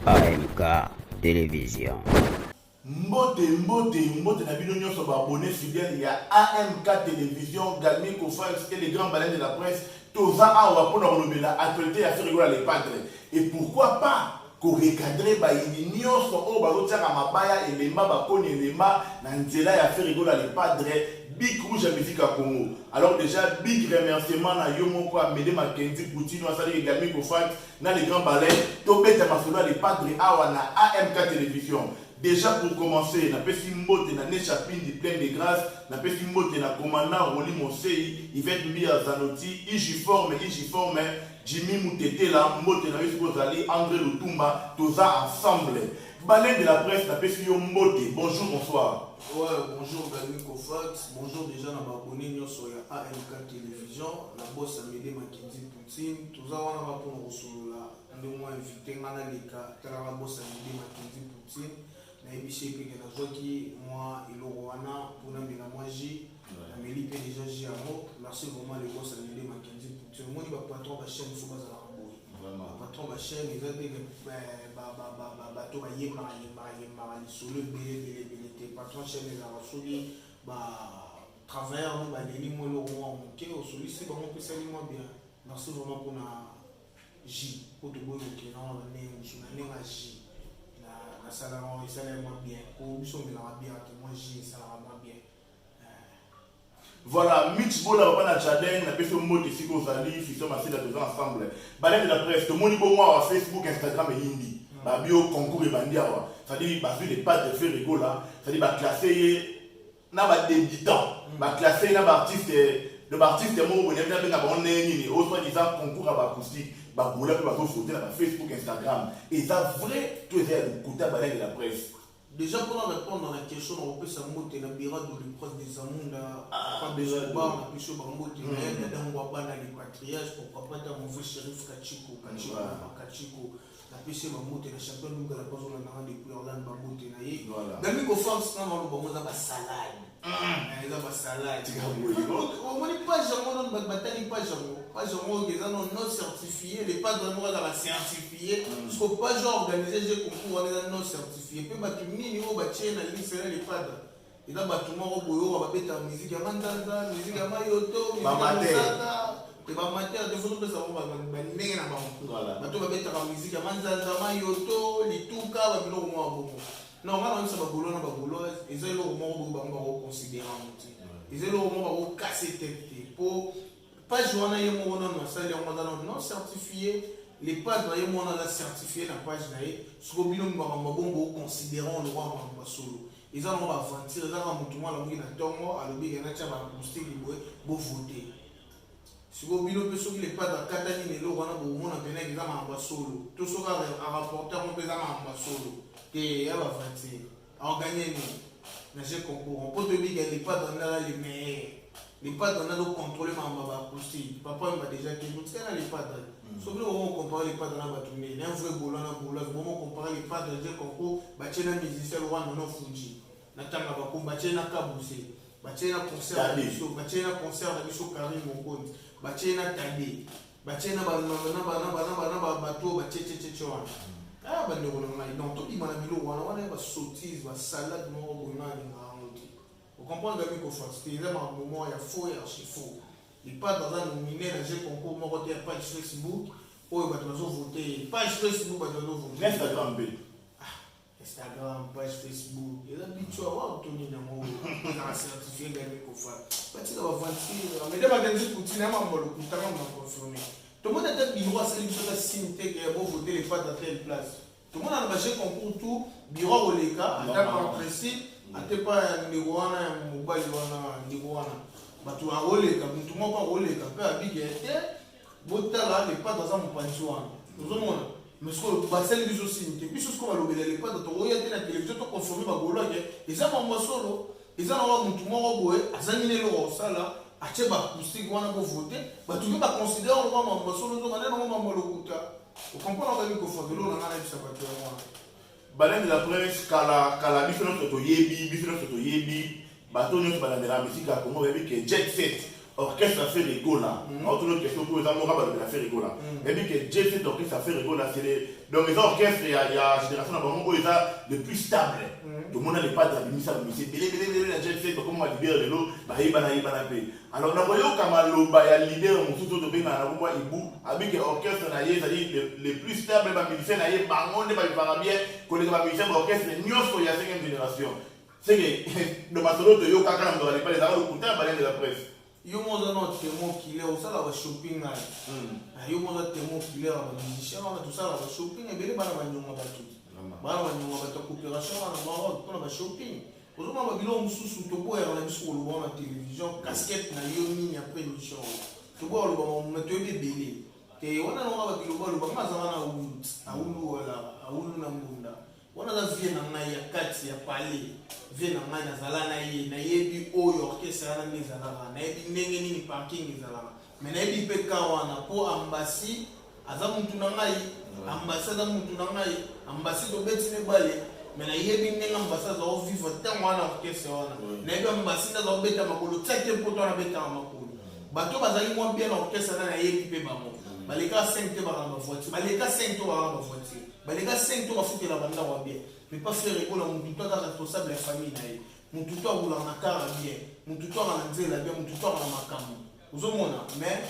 AMK Télévision. Mbote na bino nyonso ba abonné fidèle ya AMK Télévision, Galmi Kofal, c'était les grands baleines de la presse. Toza awa pour nous la actualité à faire rigoler les padres. Et pourquoi pas ko recadrer ba ini nyonso o ba rotiaka mabaya elemba ba koni elemba na nzela ya faire rigoler les padres. Big Rouge à musique à Congo. Alors déjà, big remerciement à Yomo kwa Mede Mackenzie Poutine, à Sali Galmi Kofal, dans les grands balais, Tobé Tamasona, les padres awa na AMK Télévision. Déjà pour commencer, na pesi mbote na ne chapine du plein de grâce, na pesi mbote na commandant Roli Mosei, Yvette Mbia Zanoti, Igiforme, Jimmy Moutetela, mbote na Mexico Zali, André Lutumba, Toza ensemble. Baleine de la presse, na pesi mbote. Bonjour, bonsoir. Ouais, bonjour Galmi Kofal, bonjour déjà na abonné sur AMK Télévision, la bosse à Mede Mackenzie Poutine, Toza wana va pour nous là, on est moins invité, on a les cas, la bosse à Mede Mackenzie Poutine. Na ebiché pe na zoki moi iloko wana pona mbina mwaji na meli pe déjà jiamo merci vraiment les boss à Mede Mackenzie Poutine moi ba patron ba chaîne so baza la boy vraiment patron ba chaîne ils ont dit ba to ba yema solo bele patron chaîne la soli ba travailleur no ba leli mo lo mo ke o soli c'est vraiment pe sali moi bien merci vraiment pour na J pour de boy ke na on ne musuna ne ma J ça va bien. Voilà, Mitch Bola va pas Tchaden, la personne mot de Sigo Zali, Fisson Massé la deux ensemble. Balai de la presse, tout le monde bon moi Facebook, Instagram et Hindi. Ba bio concours et bandiawa. Ça dit ba vu les pattes de faire rigolo là, ça dit ba classer na ba débutant, ba classer na ba artiste le artiste mo bon bien bien ba on nini, au soit disant concours à ba acoustique. Bah, vous l'avez pas sauté dans Facebook, Instagram. Et ça, vrai, tout est le côté de la presse. Déjà, pour répondre à la question, on peut s'amuter la bira de l'épreuve des amours, pas besoin de boire, on a pu se bamoter, mais on va pas dans les patriages, pourquoi pas dans mon vieux shérif Kachiko, la PC bamoter, la champion de la base, on a depuis Orlando bamoter. Dans le confort, c'est un homme, on a pas salade. Il a pas salade. On ne pas jamais, on ne bataille pas jamais. Pas genre des gens non certifiés, les pas de moi dans la certifié, parce que pas genre organiser des concours non certifiés. Puis tu niveau bâtir la liste les pas. Et là bâtiment au boulot, on va mettre la musique à Mandanda, musique à Mayoto, musique à Masada, et bah mater de vous ça on va mener là bas. Bateau va mettre la musique à Mandanda, Mayoto, les tout cas va venir au moins bon. Normalement ça va boulot na boulot, ils ont le moment où on va considérer. Ils ont le moment où casser tête pour pas jouer à non certifié, les pages de la certifié la page naïe, ce que nous considérons le roi solo. Ils ont aventure, ils ont tout le monde à Tomo, à l'objet de la acoustique, pour voter. Si vous avez les pages de Cataline et le roi, vous avez un solo. Tout ce qui a rapporté un peu en solo. Et à l'aventure, à gagner les concours. On peut te dire que les pages dans les meilleurs. Les padres on a donc contrôlé ma acoustique. Papa m'a déjà dit que les padres. Sauf que on compare les padres dans la tournée. Il y a un vrai boulot dans la boulot. On compare les padres dans le concours. Bâtir un musicien roi non Fuji. Natanga bako bâtir un kaboussé. Bâtir un concert d'abissou. Bâtir un concert d'abissou Karim Mokonde. Bâtir un tabé. Bâtir un bateau. Bâtir tchétchétchouan. Ah ben le rôle non tout le monde a mis le roi. On a une sottise, une salade non bonne. Vous comprenez que c'est un moment il y a faux et archi faux. Il pas dans un nominé dans un concours mon côté page Facebook où il va voter page Facebook va voter Instagram B. Instagram page Facebook et là tu vas voir Tony dans mon certifié gagné qu'on fait. Parce que va vantir mais demain quand je continue à m'envoyer le compte à confirmer. Tout le monde a peut-être bureau à celle qui signe que pour voter les pas dans telle place. Tout le monde a marché concours tout bureau au Leka à en principe. Ate pas numéro 1 mobile wana numéro 1 batu aroleka mutu moko aroleka pe abige ete botala les pas dans un mopanzi wana ozomona mais ce que basel biso signe puis ce qu'on va lobela les pas to oya te na télévision to confirmer ba golo ke eza mambo solo eza na mutu moko boye azangine lo sala ache ba acoustique wana ko voter batu ke ba considérer lo mambo solo to ngana no mambo lokuta o comprendre que ko fondelo na ngana bisa batu wana. Baleine de la presse, kala biso no soto yebi, bateau nyonso balandela musique ya Congo bebi que jet set. orchestre fait rigolo là. Autre question pour les amours de la fait rigolo là. Et puis que Jeff cet orchestre fait rigolo là, c'est les donc les orchestres il y a génération d'abord où ils sont le plus stable. Tout le monde n'est pas d'abîmer ça, mais c'est bélé la Jeff fait comme on va libérer de l'eau, bah il va paix. Alors on a voyé comme l'eau il y a leader on tout de bien dans la voix Ibou avec l'orchestre naïe c'est-à-dire les plus stables les musiciens naïe bangon ne pas bien que les musiciens l'orchestre il y a 5e génération. C'est que le masolo de yo kaka on ne pas les avoir le couteau balai de la presse. Yo mo za no temo kile o sala ba shopping na. Yo mo za temo kile ba musicien na tout ça la shopping e bele bana ba nyonga ba tout. Bana ba nyonga ba ta coopération na ba ko na ba shopping. Ozoma ba bilo mususu to boya na biso lo ba na télévision casquette na yo ni après émission. To boya lo ba mo meto be bele. Te wana no ba bilo ba lo ba maza na ulu wala ulu na mbunda. Wana za vie na ngai ya kati ya pale. Vie na ngai na zala na yebi oyo orchestre na ngizala na yebi ndenge nini parking ngizala mais na yebi pe kawana po ambassy aza muntu na ngai ambassade muntu na ngai ambassade to beti ne bale mais na yebi ndenge ambassade zo vivre tant wana orchestre wana na yebi ambassade zo beta makolo tsake poto na beta makolo bato bazali mo bien orchestre na yebi pe bango baleka 5 te ba voiture baleka 5 to ba voiture baleka 5 to ba fukela banda wa bien. Mais pas faire rigolo, mon tuteur est responsable de la famille. Mon tuteur est en accord bien. Mon tuteur est en zèle bien. Mon tuteur est en macam. Vous avez mais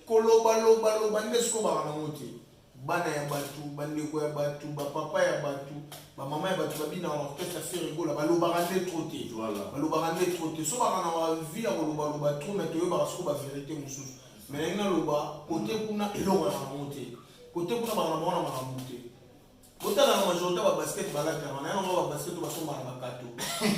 kolo balo bande sko ba na moti. Bana ya batu, bande ko ya batu, ba papa ya batu, ba mama ya batu ba bina orchestre faire rigolo, ba lo barande troté. Voilà. Ba lo barande troté. So ba na vie ya lo ba trop mais to ba sko ba vérité mususu. Mais na lo ba côté kuna eloko na moti. Côté kuna ba na mona na moti. Autant dans la majorité de basket balaka, on a un basket ba somba na bakato.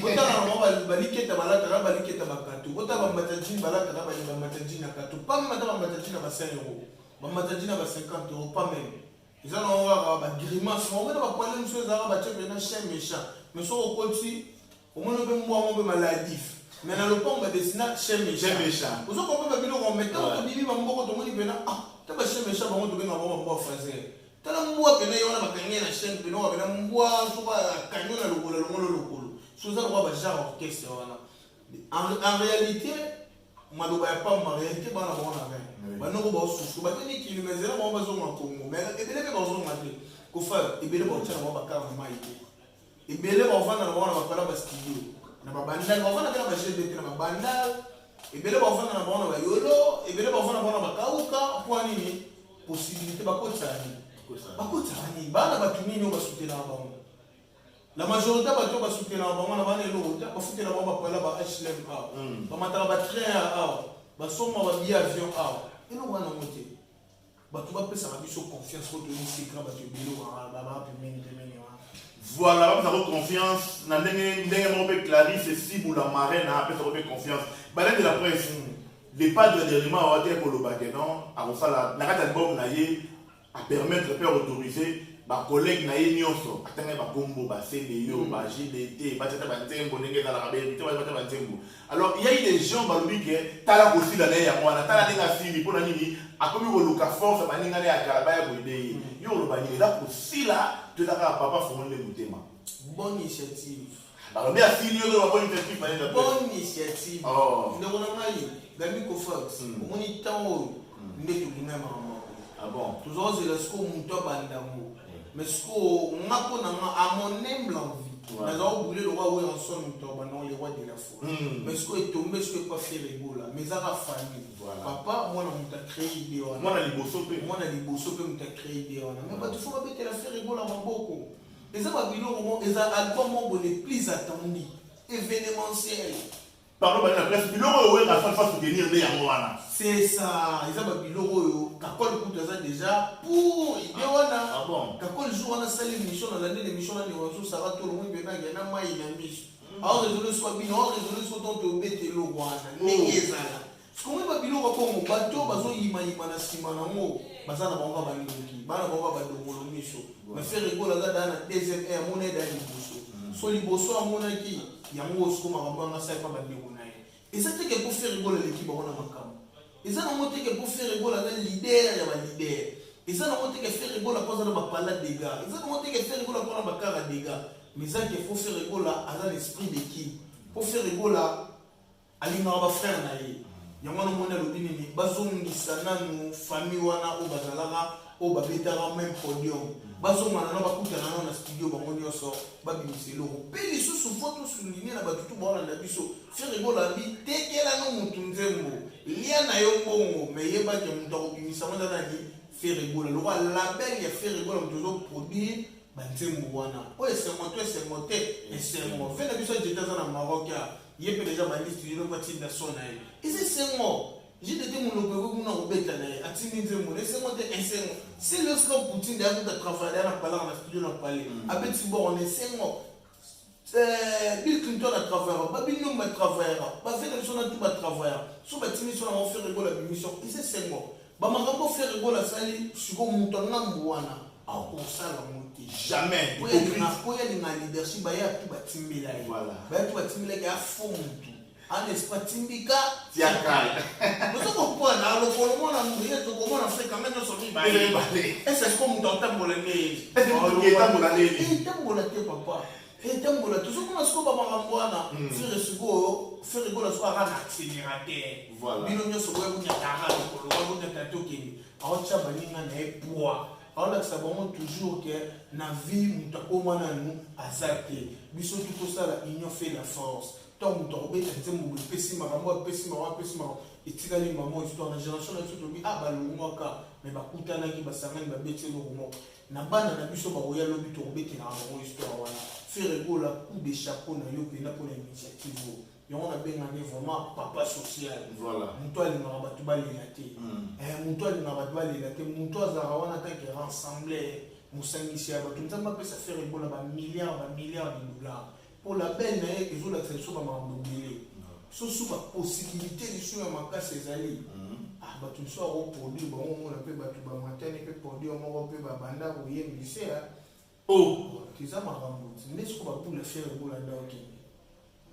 Autant dans la baliketa balaka, na baliketa bakato. Autant ba matadjini balaka, na ba matadjini na kato. Pas même ba matadjini na ba 5 euros. Ba matadjini na ba 50 euros pas même. Ils ont ba grimace, on va ba problème sur za ba tchebe na chien méchant. Mais so au côté, au moins on peut moi on peut maladif. Mais dans le pont ba dessina chien méchant. Vous avez compris ba bilo on mettait on bibi ba mboko to moni bena ah, ta ba chien méchant ba on to benga ba ba fazer. Tala mbwa pene yona bakanye na chaîne pene wa pene mbwa soba kanyo na lokolo soza kwa ba genre orchestre wana en réalité maloba ya pas en réalité bana bona ben bana ko ba susu ba teni ki lumezela ba ba zo ma Congo mais ebele ba zo ma te ko fa ebele ba tshana ba ka ma ite ebele ba fana na bona ba kala ba studio na ba banda ba fana kana ba shede na ba banda ebele ba fana na bona ba yolo ebele ba fana bona ba kauka kwa nini possibilité ba ko tsani. La majorité va soutenir la banque, va soutenir la banque, va HLM A, va mettre un train A, va sommer un billet avion A. Et nous, on va nous monter. Tu vas passer à la confiance pour tenir ces grands voilà, vous avez confiance. Dans les Clarisse et si vous la marraine, vous avez confiance. Balai de la presse, les padres de l'Ima ont été pour le baguette, à la carte d'album à permettre de faire autoriser ma collègue naïe nyoso atanga ba kombo ba CDO ba JDT ba tata ba ntembo ndenge za la vérité ba tata ba ntembo. Alors il y a eu des gens ba lobi que tala aussi la ya mwana tala denga fili pona nini akomi ko luka force ba ninga ya kalaba ya boide yo lo ba ni là aussi là tu da papa fond le mutema. Bonne initiative. Ba lobi a fili yo lo bonne initiative ba nda. Bonne initiative. Oh. Ndeko na mai gami ko fox. Omoni tango ndeto linga ah bon, tous les gens qui ont bandambo, mais ce qu'on a à mon humble envie, mais on a oublié le roi où on sonne les rois de la foi. Mais ce qui est tombé, ce qui n'est pas fait rigolo, mais ça va famille. Papa, moi on t'a créé idée. Moi on a les bosso, moi on a les bosso, on t'a créé idée. Mais pas tout faut pas mettre la faire rigolo à beaucoup. Et ça va bilo, et ça album les plus attendus, événementiel. Parlons de la presse, biloko oyo na fa soutenir les yangoana. C'est ça, ils ont biloko oyo kakol pour déjà pour idéwana. Ah bon. Kakol jour on a salé l'émission dans l'année l'émission là on ça va tout le monde bien na mai na miso. Alors résolu soit bien, résolu soit ton bête lo wana. Nezala. Ce qu'on va biloko ko bato bazo yima na sima na ngo. Bazana bango ba lingi. Bana bango ba dongolo miso. Mais faire rigola za na deuxième air mon aide à liboso. So liboso amona ki yango sukuma bambanga sai pa bandeko naye. Et ça c'est que pour faire rigoler l'équipe on a makam. Et ça non monte que pour faire rigoler le leader ya ba leader. Et ça non monte que faire rigoler cause de ba pala des gars. Et ça non monte que faire rigoler pour ba cara des gars. Mais ça que faut faire rigoler à l'esprit d'équipe. Pour faire rigoler à l'imam ba frère naye. yango wana mona lobi nini bazongisa nanu famille wana o bazalaka o babetaka même podium bazongana na bakutana na studio bango nyonso babimisa eloko mpe lisusu fo tosouligne na bato tu baolanda biso Faire Golabi tekela no mutu nzembo lia na yo bongo me yebake mutu akobimisa ngo nani Faire Gola lokwa label ya Faire Gola mutu ozoproduire banzembo wana o esengo vena biso jetaza na Maroc ye pe déjà baliste yo batinda sona ye esengo j'ai été mon opéro qu'on a obété à Tinizé Moulé, c'est moi des enseignements. C'est le scope pour Tinda de travailler à parler dans la studio dans le palais. Avec Tibor, on est 5 mois. Bill Clinton a travaillé, Babylon a travaillé, Bafé de son a tout à travailler. Sous Batini, on a fait rigoler la mission, et c'est 5 mois. Bamarambo fait rigoler la salle, sur mon moutonam Mouana. Ah, pour ça, la montée. Jamais. Oui, il y a un leadership, il y a tout Batimila. Voilà. Il y a tout Batimila qui a fond. En espace Timbika, Tiakai. Nous sommes pas là, le Colombo a mouillé, tout le monde a fait quand même son livre. Et c'est comme dans ta molonnaise. Et ta molonnaise. Et ta molonnaise, papa. Et ta molonnaise. Tout ce qu'on a scope à Maramboana, faire rigoler la soirée en accélérateur. Voilà. Nous sommes au Niatara, le Colombo de Tatoki. Alors, ça va être un poids. Alors, ça va toujours que la vie, nous avons azate. Bisous tout ça, l'union fait la force. Tant que tu as été pessimiste, et tu as dit maman histoire de génération là tu te dis ah bah le moka mais bah kutana qui bah ça même bah bête le roman na bana na biso ba royal lobby to bête na histoire voilà faire rigolo la coup de chapeau na yo pena pour l'initiative yo on a bien vraiment papa social voilà muto ali na ba tubali na te muto ali na ba tubali na te muto azara wana tant que rassembler musangisi ya ba tunza pesa faire rigolo ba milliards de dollars pour la belle ils ont l'accès à ma mobilité. Ce sont la possibilité de faire ma casse ces alliés. Ah, bah tu sois au produit, bon, on a pu battre ma matin, et puis produit, on a pu battre banda, vous voyez, mais c'est là. Oh, tu sais, ma rambo, mais ce qu'on va pour le faire, vous l'avez ok.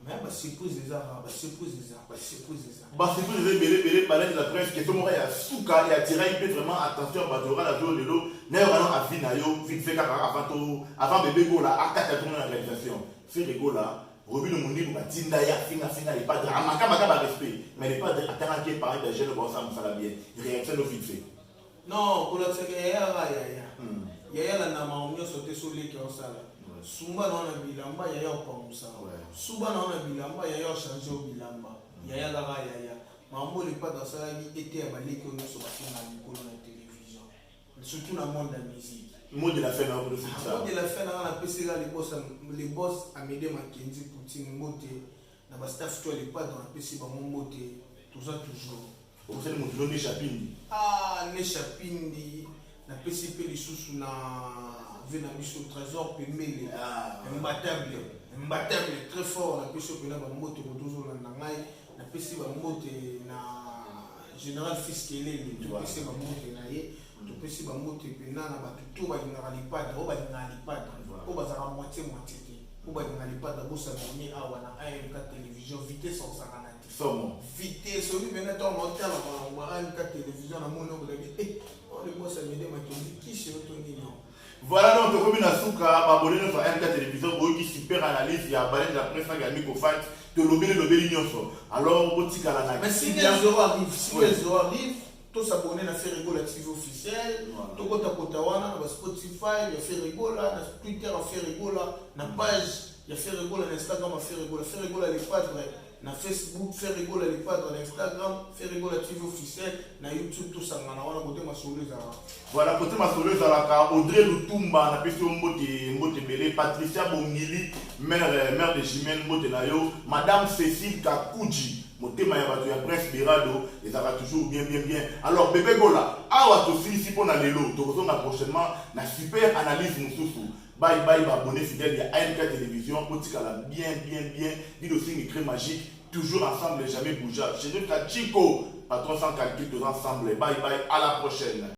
Mais bah c'est plus des arabes, c'est plus des arabes, c'est plus des arabes. Bah c'est plus des bébés, parler de la presse, que tout le monde a souka, il a tiré, il fait vraiment attention, bah tu auras la journée de l'eau, n'est vraiment à fin, vite fait, avant bébé, go là, à 4 tours de la réalisation. Faire rigolo là, Robin Mundi pour Tinda ya fina les padres amaka respect mais les padres attendant qui parler des jeunes bon ça me ça bien réaction au vite fait non pour la secrétaire ya la na maomio sauter sur les qui ont ça là sumba na bilamba ya pa musa suba na bilamba ya changer au bilamba ya la ya mambo les padres ça était à balé que nous sommes na la télévision surtout dans le monde de la musique. Mot de la fin dans le ça. Mot de la fin dans la PC là les boss à m'aider Mackenzie Poutine moté na ba staff toi les pas dans la PC ba mon moté tout ça toujours. Vous savez mon donner chapindi. Ah ne chapindi na PC pe les sous na vena biso trésor pe mele imbattable très fort na PC pe na ba moté toujours na ngai na PC ba moté na général Fiskelé tout PC ba moté na ye tout petit bango te pena na ba tout ba ngara lipada o ba ngara lipada o ba za moitié o ba ngara lipada bo sa moni awa na AMK télévision vitesse sans saranati somo vitesse o bi bena to mo tala ba AMK télévision na mono ko dabi o le boss a mede ma to qui chez to ni non. Voilà donc comme na souka ba bonne sur AMK télévision bo qui super analyse ya balé de la presse à gagner ko fight to lobele nyonso alors o tikala na mais si les zéro arrive tous s'abonner à Faire Rigolo la TV officielle, tout le monde a Spotify, il y a Faire Rigolo, na Twitter a Faire Rigolo, na page, il y a Faire Rigolo, na Instagram a Faire Rigolo les padres, na Facebook Faire Rigolo les padres, na Instagram Faire Rigolo la TV officielle, na YouTube tout ça, na wana côté ma soleuse à. Voilà côté ma soleuse à la Audrey Lutumba, na pesi mbote belé, Patricia Bongili, mère de Jimène mbote na yo, Madame Cécile Kakuji. Motema ya bato ya presse Berado et ça va toujours bien. Alors bébé Gola, awa to ici pour na lelo, to kozonga prochainement na super analyse mususu. Bye abonné fidèle ya AMK télévision, otikala bien. Dit aussi une crème magique, toujours ensemble et jamais bougeable. Chez nous Chico, patron sans calcul, tous ensemble. Bye à la prochaine.